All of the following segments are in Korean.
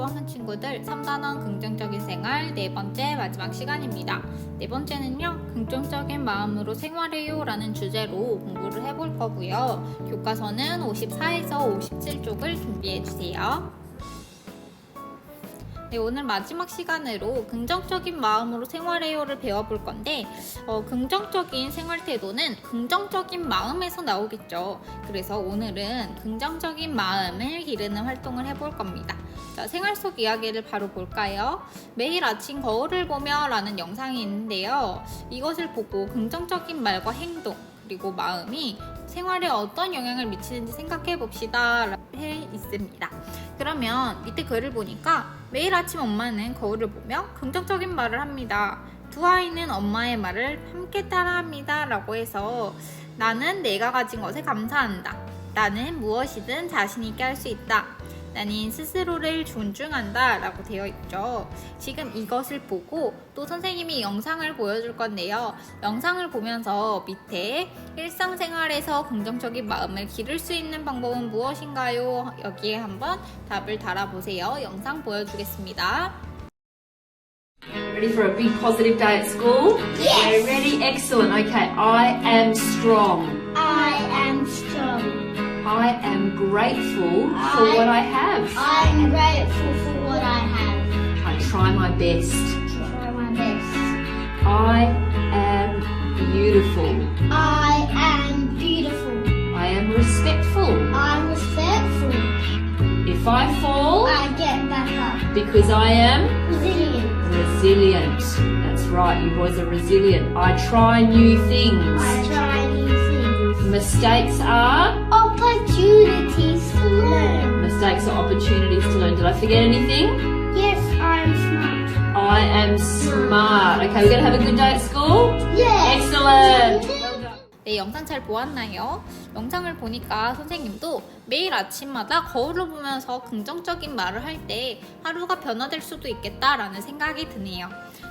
하는 친구들 3단원 긍정적인 생활 네 번째 마지막 시간입니다. 네 번째는요, 긍정적인 마음으로 생활해요 라는 주제로 공부를 해볼 거고요. 교과서는 54에서 57쪽을 준비해 주세요. 네, 오늘 마지막 시간으로 긍정적인 마음으로 생활해요를 배워볼 건데 긍정적인 생활 태도는 긍정적인 마음에서 나오겠죠. 그래서 오늘은 긍정적인 마음을 기르는 활동을 해볼 겁니다. 자, 생활 속 이야기를 바로 볼까요? 매일 아침 거울을 보며 라는 영상이 있는데요. 이것을 보고 긍정적인 말과 행동 그리고 마음이 생활에 어떤 영향을 미치는지 생각해 봅시다 해 있습니다. 그러면 밑에 글을 보니까 매일 아침 엄마는 거울을 보며 긍정적인 말을 합니다. 두 아이는 엄마의 말을 함께 따라합니다 라고 해서 나는 내가 가진 것에 감사한다. 나는 무엇이든 자신 있게 할 수 있다. 나는 스스로를 존중한다 라고 되어 있죠. 지금 이것을 보고 또 선생님이 영상을 보여줄 건데요. 영상을 보면서 밑에 일상생활에서 긍정적인 마음을 기를 수 있는 방법은 무엇인가요? 여기에 한번 답을 달아보세요. 영상 보여주겠습니다. Ready for a big positive day at school? Yes. Yeah, ready? Excellent. Okay, I am strong. I am strong. I am grateful for what I have. I'm grateful for what I have. I try my best. Try my best. I am beautiful. I am beautiful. I am respectful. I'm respectful. If I fall, I get back up. because I am Resilient. resilient. That's right, you boys are resilient. I try new things. I try new things. Mistakes are? Opportunities to learn. Mistakes are opportunities to learn. Did I forget anything? Yes, I'm smart. I am smart. Okay, we're going to have a good day at school? Yes. Excellent. 네, 영상 잘 보았나요? 영상을 보니까 선생님도 매일 아침마다 거울을 보면서 긍정적인 말을 할 때 하루가 변화될 수도 있겠다라는 생각이 드네요.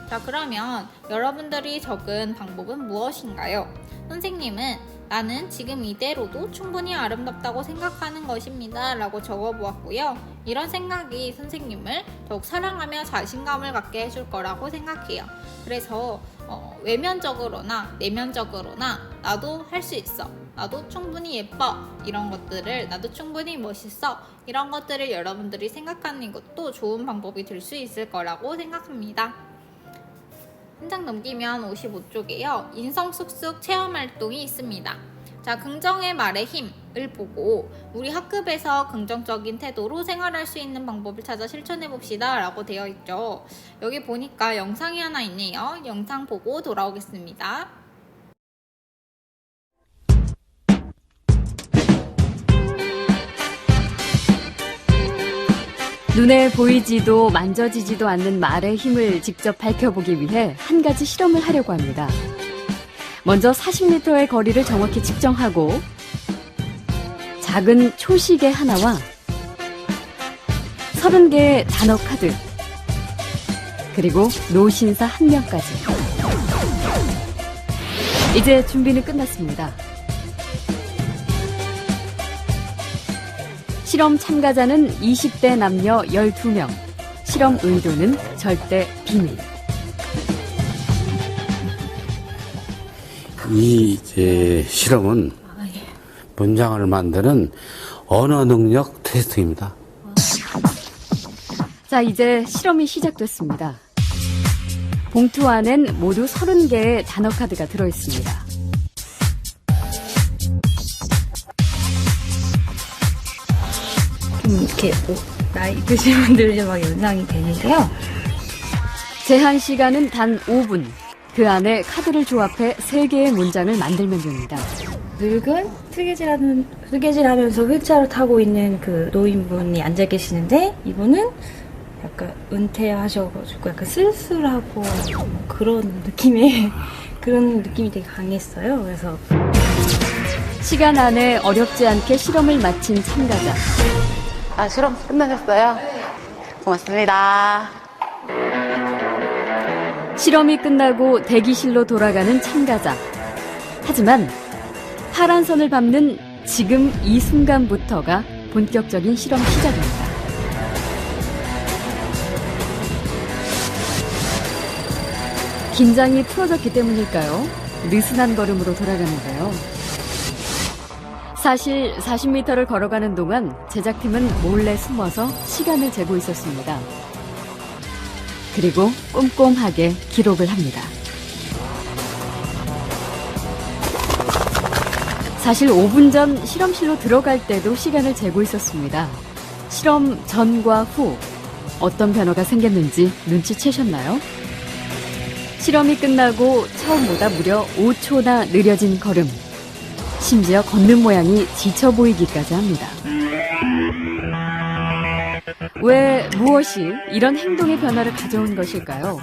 자, 그러면 여러분들이 적은 방법은 무엇인가요? 선생님은 나는 지금 이대로도 충분히 아름답다고 생각하는 것입니다 라고 적어보았고요. 이런 생각이 선생님을 더욱 사랑하며 자신감을 갖게 해줄 거라고 생각해요. 그래서 외면적으로나 내면적으로나 나도 할 수 있어, 나도 충분히 예뻐, 이런 것들을 나도 충분히 멋있어, 이런 것들을 여러분들이 생각하는 것도 좋은 방법이 될 수 있을 거라고 생각합니다. 한 장 넘기면 55쪽에요. 인성 쑥쑥 체험 활동이 있습니다. 자, 긍정의 말의 힘을 보고 우리 학급에서 긍정적인 태도로 생활할 수 있는 방법을 찾아 실천해 봅시다 라고 되어 있죠. 여기 보니까 영상이 하나 있네요. 영상 보고 돌아오겠습니다. 눈에 보이지도 만져지지도 않는 말의 힘을 직접 밝혀보기 위해 한 가지 실험을 하려고 합니다. 먼저 40m의 거리를 정확히 측정하고 작은 초시계 하나와 30개의 단어 카드 그리고 노신사 1명까지. 이제 준비는 끝났습니다. 실험 참가자는 20대 남녀 12명. 실험 의도는 절대 비밀. 이 실험은 문장을 만드는 언어 능력 테스트입니다. 자, 이제 실험이 시작됐습니다. 봉투 안엔 모두 30개의 단어 카드가 들어있습니다. 이렇게 나이 드신 분들이 막 연상이 되는데요. 제한 시간은 단 5분. 그 안에 카드를 조합해 3개의 문장을 만들면 됩니다. 늙은 뜨개질하면서 휠체어를 타고 있는 그 노인분이 앉아 계시는데 이분은 약간 은퇴하셔가지고 약간 쓸쓸하고 그런 느낌이 되게 강했어요. 그래서 시간 안에 어렵지 않게 실험을 마친 참가자. 실험 끝나셨어요? 고맙습니다. 실험이 끝나고 대기실로 돌아가는 참가자. 하지만 파란 선을 밟는 지금 이 순간부터가 본격적인 실험 시작입니다. 긴장이 풀어졌기 때문일까요? 느슨한 걸음으로 돌아가는데요. 사실 40m를 걸어가는 동안 제작팀은 몰래 숨어서 시간을 재고 있었습니다. 그리고 꼼꼼하게 기록을 합니다. 사실 5분 전 실험실로 들어갈 때도 시간을 재고 있었습니다. 실험 전과 후 어떤 변화가 생겼는지 눈치채셨나요? 실험이 끝나고 처음보다 무려 5초나 느려진 걸음. 심지어 걷는 모양이 지쳐 보이기까지 합니다. 왜 무엇이 이런 행동의 변화를 가져온 것일까요?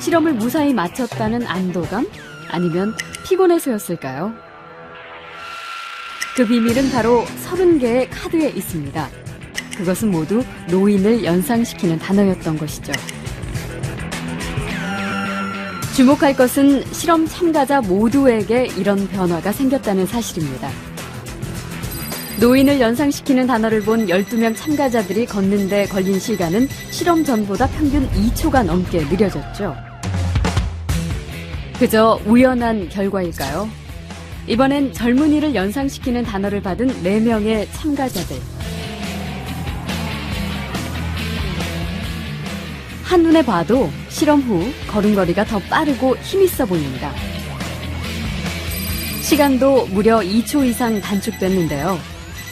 실험을 무사히 마쳤다는 안도감? 아니면 피곤해서였을까요? 그 비밀은 바로 30개의 카드에 있습니다. 그것은 모두 노인을 연상시키는 단어였던 것이죠. 주목할 것은 실험 참가자 모두에게 이런 변화가 생겼다는 사실입니다. 노인을 연상시키는 단어를 본 12명 참가자들이 걷는 데 걸린 시간은 실험 전보다 평균 2초가 넘게 느려졌죠. 그저 우연한 결과일까요? 이번엔 젊은이를 연상시키는 단어를 받은 4명의 참가자들. 한눈에 봐도 실험 후 걸음걸이가 더 빠르고 힘있어 보입니다. 시간도 무려 2초 이상 단축됐는데요.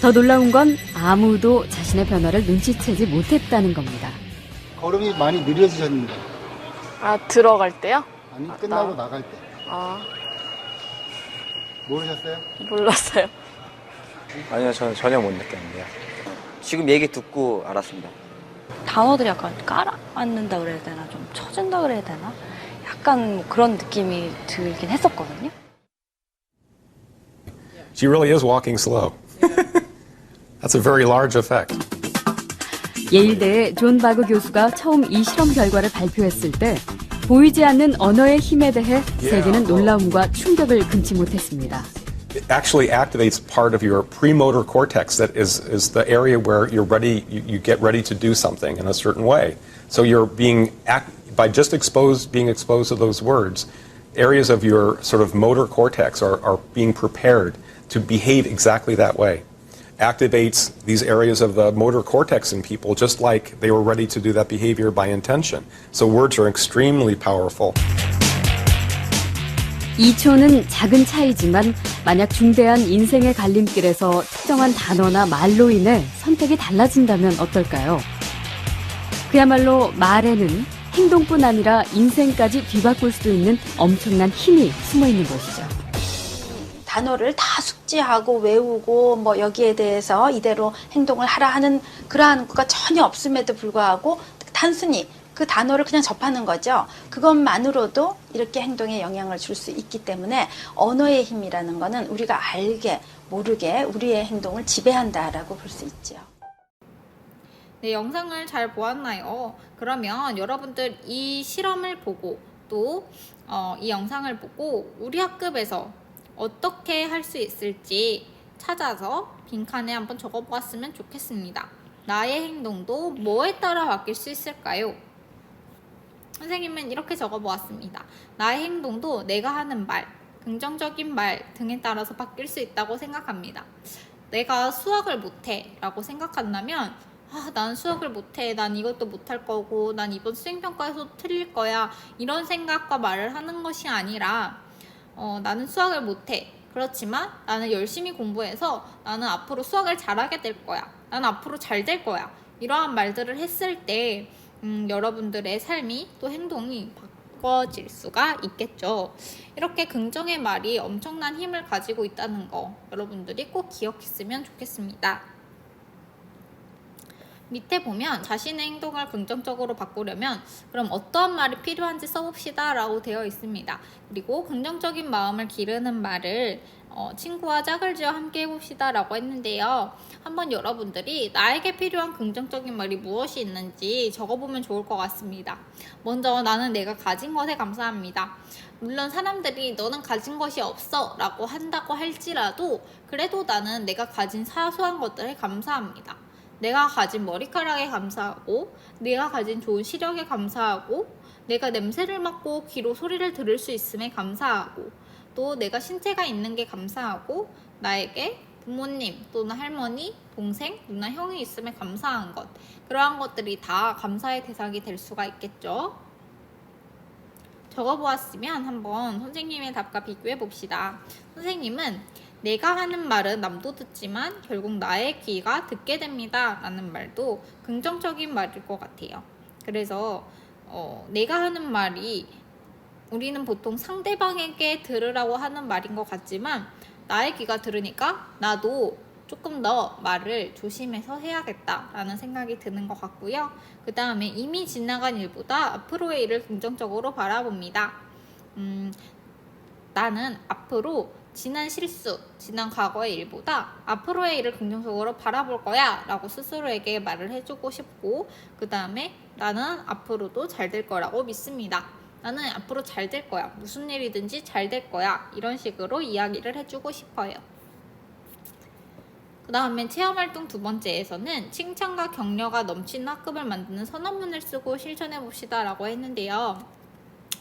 더 놀라운 건 아무도 자신의 변화를 눈치채지 못했다는 겁니다. 걸음이 많이 느려지셨는데. 아, 들어갈 때요? 아니, 끝나고 나갈 때. 아, 모르셨어요? 몰랐어요. 아니요, 저는 전혀 못 느꼈는데요. 지금 얘기 듣고 알았습니다. 단어들이 약간 깔아앉는다 그래야 되나, 좀 처진다 그래야 되나? 약간 뭐 그런 느낌이 들긴 했었거든요. She really is walking slow. That's a very large effect. 예일대의 존 바그 교수가 처음 이 실험 결과를 발표했을 때 보이지 않는 언어의 힘에 대해 세계는 놀라움과 충격을 금치 못했습니다. It actually activates part of your premotor cortex that is the area where you're ready, you get ready to do something in a certain way. So you're by just being exposed to those words, areas of your sort of motor cortex are being prepared to behave exactly that way. Activates these areas of the motor cortex in people just like they were ready to do that behavior by intention. So words are extremely powerful. 2초는 작은 차이지만 만약 중대한 인생의 갈림길에서 특정한 단어나 말로 인해 선택이 달라진다면 어떨까요? 그야말로 말에는 행동뿐 아니라 인생까지 뒤바꿀 수 있는 엄청난 힘이 숨어 있는 것이죠. 단어를 다 숙지하고 외우고 뭐 여기에 대해서 이대로 행동을 하라 하는 그러한 것가 전혀 없음에도 불구하고 단순히 그 단어를 그냥 접하는 거죠. 그것만으로도 이렇게 행동에 영향을 줄 수 있기 때문에 언어의 힘이라는 거는 우리가 알게 모르게 우리의 행동을 지배한다라고 볼 수 있죠. 네, 영상을 잘 보았나요? 그러면 여러분들 이 실험을 보고 또 이 영상을 보고 우리 학급에서 어떻게 할 수 있을지 찾아서 빈칸에 한번 적어보았으면 좋겠습니다. 나의 행동도 뭐에 따라 바뀔 수 있을까요? 선생님은 이렇게 적어보았습니다. 나의 행동도 내가 하는 말, 긍정적인 말 등에 따라서 바뀔 수 있다고 생각합니다. 내가 수학을 못해 라고 생각한다면 난 수학을 못해, 난 이것도 못할 거고, 난 이번 수행평가에서 틀릴 거야, 이런 생각과 말을 하는 것이 아니라 나는 수학을 못해, 그렇지만 나는 열심히 공부해서 나는 앞으로 수학을 잘하게 될 거야, 나는 앞으로 잘 될 거야, 이러한 말들을 했을 때 여러분들의 삶이 또 행동이 바꿔질 수가 있겠죠. 이렇게 긍정의 말이 엄청난 힘을 가지고 있다는 거 여러분들이 꼭 기억했으면 좋겠습니다. 밑에 보면 자신의 행동을 긍정적으로 바꾸려면 그럼 어떠한 말이 필요한지 써봅시다 라고 되어 있습니다. 그리고 긍정적인 마음을 기르는 말을 친구와 짝을 지어 함께 해봅시다 라고 했는데요. 한번 여러분들이 나에게 필요한 긍정적인 말이 무엇이 있는지 적어보면 좋을 것 같습니다. 먼저 나는 내가 가진 것에 감사합니다. 물론 사람들이 너는 가진 것이 없어 라고 한다고 할지라도 그래도 나는 내가 가진 사소한 것들에 감사합니다. 내가 가진 머리카락에 감사하고, 내가 가진 좋은 시력에 감사하고, 내가 냄새를 맡고 귀로 소리를 들을 수 있음에 감사하고, 또 내가 신체가 있는 게 감사하고, 나에게 부모님 또는 할머니, 동생, 누나, 형이 있음에 감사한 것, 그러한 것들이 다 감사의 대상이 될 수가 있겠죠. 적어보았으면 한번 선생님의 답과 비교해 봅시다. 선생님은 내가 하는 말은 남도 듣지만 결국 나의 귀가 듣게 됩니다 라는 말도 긍정적인 말일 것 같아요. 그래서 내가 하는 말이 우리는 보통 상대방에게 들으라고 하는 말인 것 같지만 나의 귀가 들으니까 나도 조금 더 말을 조심해서 해야겠다라는 생각이 드는 것 같고요. 그 다음에 이미 지나간 일보다 앞으로의 일을 긍정적으로 바라봅니다. 나는 앞으로 지난 실수, 지난 과거의 일보다 앞으로의 일을 긍정적으로 바라볼 거야 라고 스스로에게 말을 해주고 싶고, 그 다음에 나는 앞으로도 잘 될 거라고 믿습니다. 나는 앞으로 잘 될 거야. 무슨 일이든지 잘 될 거야. 이런 식으로 이야기를 해주고 싶어요. 그 다음에 체험활동 두 번째에서는 칭찬과 격려가 넘치는 학급을 만드는 선언문을 쓰고 실천해 봅시다 라고 했는데요.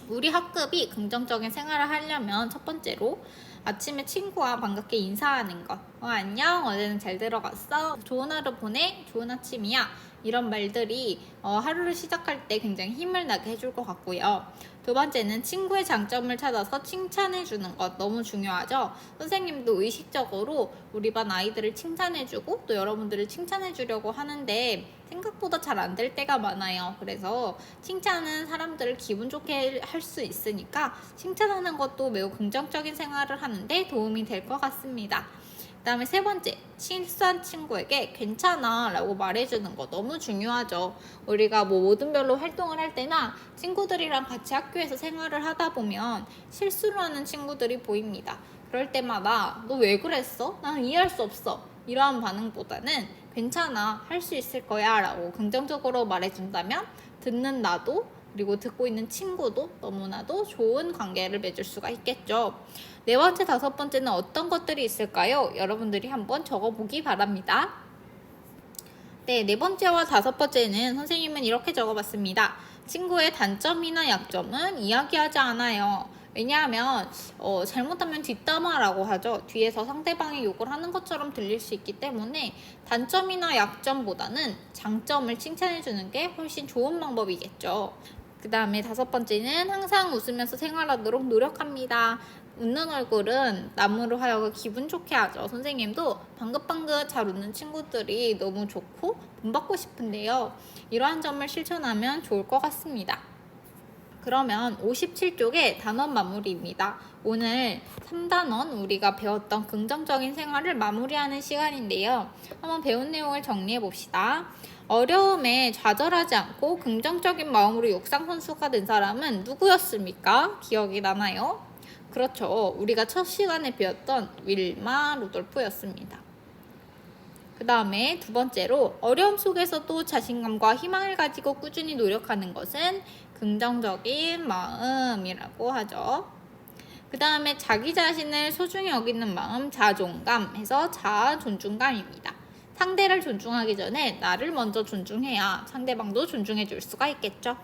우리 학급이 긍정적인 생활을 하려면 첫 번째로 아침에 친구와 반갑게 인사하는 것. 안녕, 어제는 잘 들어갔어? 좋은 하루 보내? 좋은 아침이야? 이런 말들이 하루를 시작할 때 굉장히 힘을 나게 해줄 것 같고요. 두 번째는 친구의 장점을 찾아서 칭찬해주는 것, 너무 중요하죠. 선생님도 의식적으로 우리 반 아이들을 칭찬해주고 또 여러분들을 칭찬해주려고 하는데 생각보다 잘 안 될 때가 많아요. 그래서 칭찬은 사람들을 기분 좋게 할 수 있으니까 칭찬하는 것도 매우 긍정적인 생활을 하는데 도움이 될 것 같습니다. 그 다음에 세 번째, 실수한 친구에게 괜찮아 라고 말해주는 거 너무 중요하죠. 우리가 모든 별로 활동을 할 때나 친구들이랑 같이 학교에서 생활을 하다 보면 실수를 하는 친구들이 보입니다. 그럴 때마다 너 왜 그랬어? 나는 이해할 수 없어. 이러한 반응보다는 괜찮아, 할 수 있을 거야 라고 긍정적으로 말해준다면 듣는 나도 그리고 듣고 있는 친구도 너무나도 좋은 관계를 맺을 수가 있겠죠. 네 번째, 다섯 번째는 어떤 것들이 있을까요? 여러분들이 한번 적어보기 바랍니다. 네, 네 번째와 다섯 번째는 선생님은 이렇게 적어봤습니다. 친구의 단점이나 약점은 이야기하지 않아요. 왜냐하면 잘못하면 뒷담화라고 하죠. 뒤에서 상대방이 욕을 하는 것처럼 들릴 수 있기 때문에 단점이나 약점보다는 장점을 칭찬해주는 게 훨씬 좋은 방법이겠죠. 그 다음에 다섯 번째는 항상 웃으면서 생활하도록 노력합니다. 웃는 얼굴은 남으로 하여금 기분 좋게 하죠. 선생님도 방긋방긋 잘 웃는 친구들이 너무 좋고 본받고 싶은데요. 이러한 점을 실천하면 좋을 것 같습니다. 그러면 57쪽의 단원 마무리입니다. 오늘 3단원 우리가 배웠던 긍정적인 생활을 마무리하는 시간인데요. 한번 배운 내용을 정리해 봅시다. 어려움에 좌절하지 않고 긍정적인 마음으로 육상 선수가 된 사람은 누구였습니까? 기억이 나나요? 그렇죠. 우리가 첫 시간에 배웠던 윌마 루돌프였습니다. 그 다음에 두 번째로 어려움 속에서도 자신감과 희망을 가지고 꾸준히 노력하는 것은 긍정적인 마음이라고 하죠. 그 다음에 자기 자신을 소중히 여기는 마음, 자존감에서 자아 존중감입니다. 상대를 존중하기 전에 나를 먼저 존중해야 상대방도 존중해 줄 수가 있겠죠.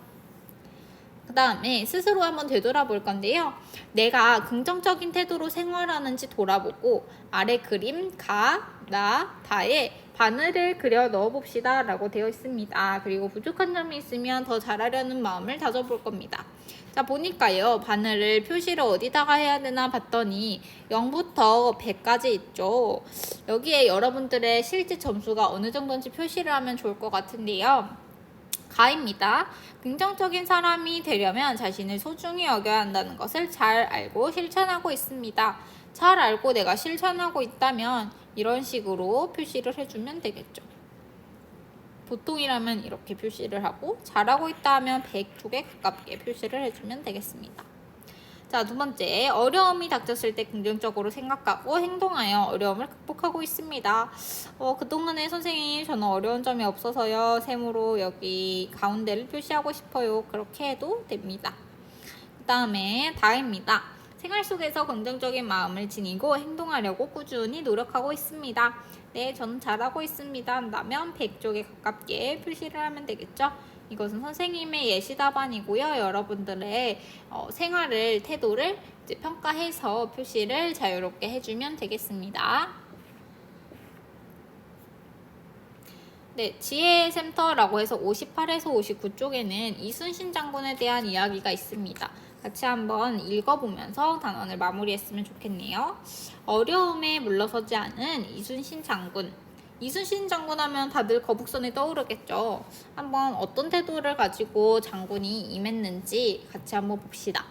그 다음에 스스로 한번 되돌아볼 건데요. 내가 긍정적인 태도로 생활하는지 돌아보고 아래 그림 가, 나, 다에 바늘을 그려 넣어봅시다 라고 되어 있습니다. 그리고 부족한 점이 있으면 더 잘하려는 마음을 다져볼 겁니다. 자, 보니까요. 바늘을 표시를 어디다가 해야 되나 봤더니 0부터 100까지 있죠. 여기에 여러분들의 실제 점수가 어느 정도인지 표시를 하면 좋을 것 같은데요. 가입니다. 긍정적인 사람이 되려면 자신을 소중히 여겨야 한다는 것을 잘 알고 실천하고 있습니다. 잘 알고 내가 실천하고 있다면 이런 식으로 표시를 해주면 되겠죠. 보통이라면 이렇게 표시를 하고 잘하고 있다 하면 100쪽에 가깝게 표시를 해주면 되겠습니다. 자, 두 번째, 어려움이 닥쳤을 때 긍정적으로 생각하고 행동하여 어려움을 극복하고 있습니다. 그동안에 선생님 저는 어려운 점이 없어서요. 세모로 여기 가운데를 표시하고 싶어요. 그렇게 해도 됩니다. 그 다음에 다입니다. 생활 속에서 긍정적인 마음을 지니고 행동하려고 꾸준히 노력하고 있습니다. 네, 저는 잘하고 있습니다 한다면 100쪽에 가깝게 표시를 하면 되겠죠. 이것은 선생님의 예시 답안이고요. 여러분들의 생활을, 태도를 이제 평가해서 표시를 자유롭게 해주면 되겠습니다. 네, 지혜센터라고 해서 58에서 59쪽에는 이순신 장군에 대한 이야기가 있습니다. 같이 한번 읽어보면서 단원을 마무리했으면 좋겠네요. 어려움에 물러서지 않은 이순신 장군. 이순신 장군 하면 다들 거북선이 떠오르겠죠. 한번 어떤 태도를 가지고 장군이 임했는지 같이 한번 봅시다.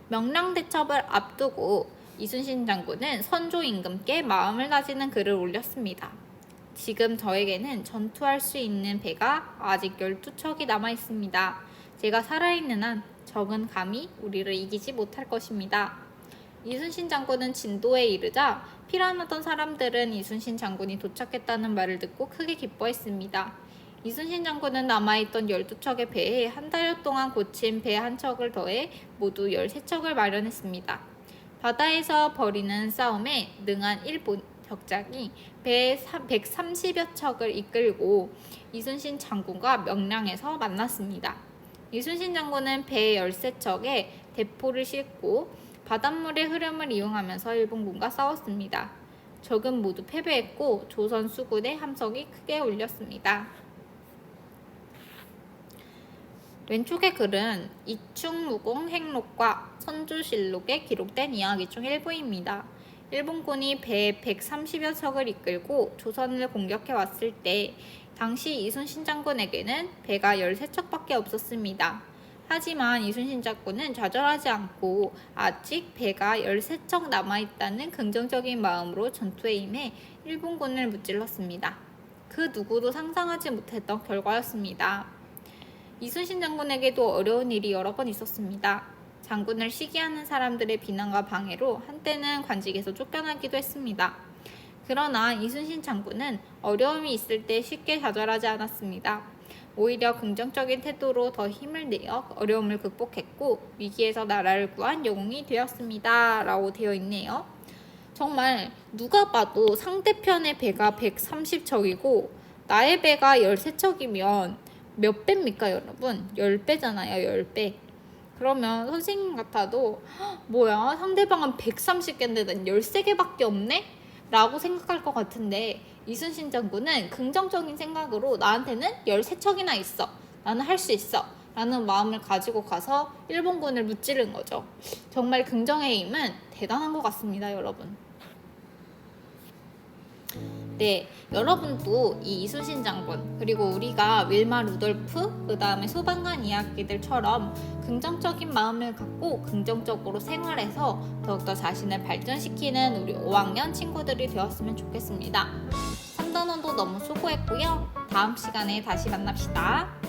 명랑대첩을 앞두고 이순신 장군은 선조 임금께 마음을 다지는 글을 올렸습니다. 지금 저에게는 전투할 수 있는 배가 아직 12척이 남아 있습니다. 제가 살아있는 한 적은 감히 우리를 이기지 못할 것입니다. 이순신 장군은 진도에 이르자 피란하던 사람들은 이순신 장군이 도착했다는 말을 듣고 크게 기뻐했습니다. 이순신 장군은 남아있던 12척의 배에 한 달여 동안 고친 배 한 척을 더해 모두 13척을 마련했습니다. 바다에서 벌이는 싸움에 능한 일본 격작이 배 130여 척을 이끌고 이순신 장군과 명량에서 만났습니다. 이순신 장군은 배 13척에 대포를 싣고 바닷물의 흐름을 이용하면서 일본군과 싸웠습니다. 적은 모두 패배했고 조선 수군의 함성이 크게 울렸습니다. 왼쪽의 글은 이충무공 행록과 선조실록에 기록된 이야기 중 일부입니다. 일본군이 배 130여 척을 이끌고 조선을 공격해 왔을 때 당시 이순신 장군에게는 배가 13척밖에 없었습니다. 하지만 이순신 장군은 좌절하지 않고 아직 배가 13척 남아있다는 긍정적인 마음으로 전투에 임해 일본군을 무찔렀습니다. 그 누구도 상상하지 못했던 결과였습니다. 이순신 장군에게도 어려운 일이 여러 번 있었습니다. 장군을 시기하는 사람들의 비난과 방해로 한때는 관직에서 쫓겨나기도 했습니다. 그러나 이순신 장군은 어려움이 있을 때 쉽게 좌절하지 않았습니다. 오히려 긍정적인 태도로 더 힘을 내어 어려움을 극복했고 위기에서 나라를 구한 영웅이 되었습니다. 라고 되어 있네요. 정말 누가 봐도 상대편의 배가 130척이고 나의 배가 13척이면 몇 배입니까 여러분? 10배잖아요. 10배. 그러면 선생님 같아도 뭐야 상대방은 130개인데 난 13개밖에 없네? 라고 생각할 것 같은데 이순신 장군은 긍정적인 생각으로 나한테는 13척이나 있어. 나는 할 수 있어. 라는 마음을 가지고 가서 일본군을 무찌른 거죠. 정말 긍정의 힘은 대단한 것 같습니다, 여러분. 네, 여러분도 이 이순신 장군 그리고 우리가 윌마 루돌프 그 다음에 소방관 이야기들처럼 긍정적인 마음을 갖고 긍정적으로 생활해서 더욱더 자신을 발전시키는 우리 5학년 친구들이 되었으면 좋겠습니다. 3단원도 너무 수고했고요. 다음 시간에 다시 만납시다.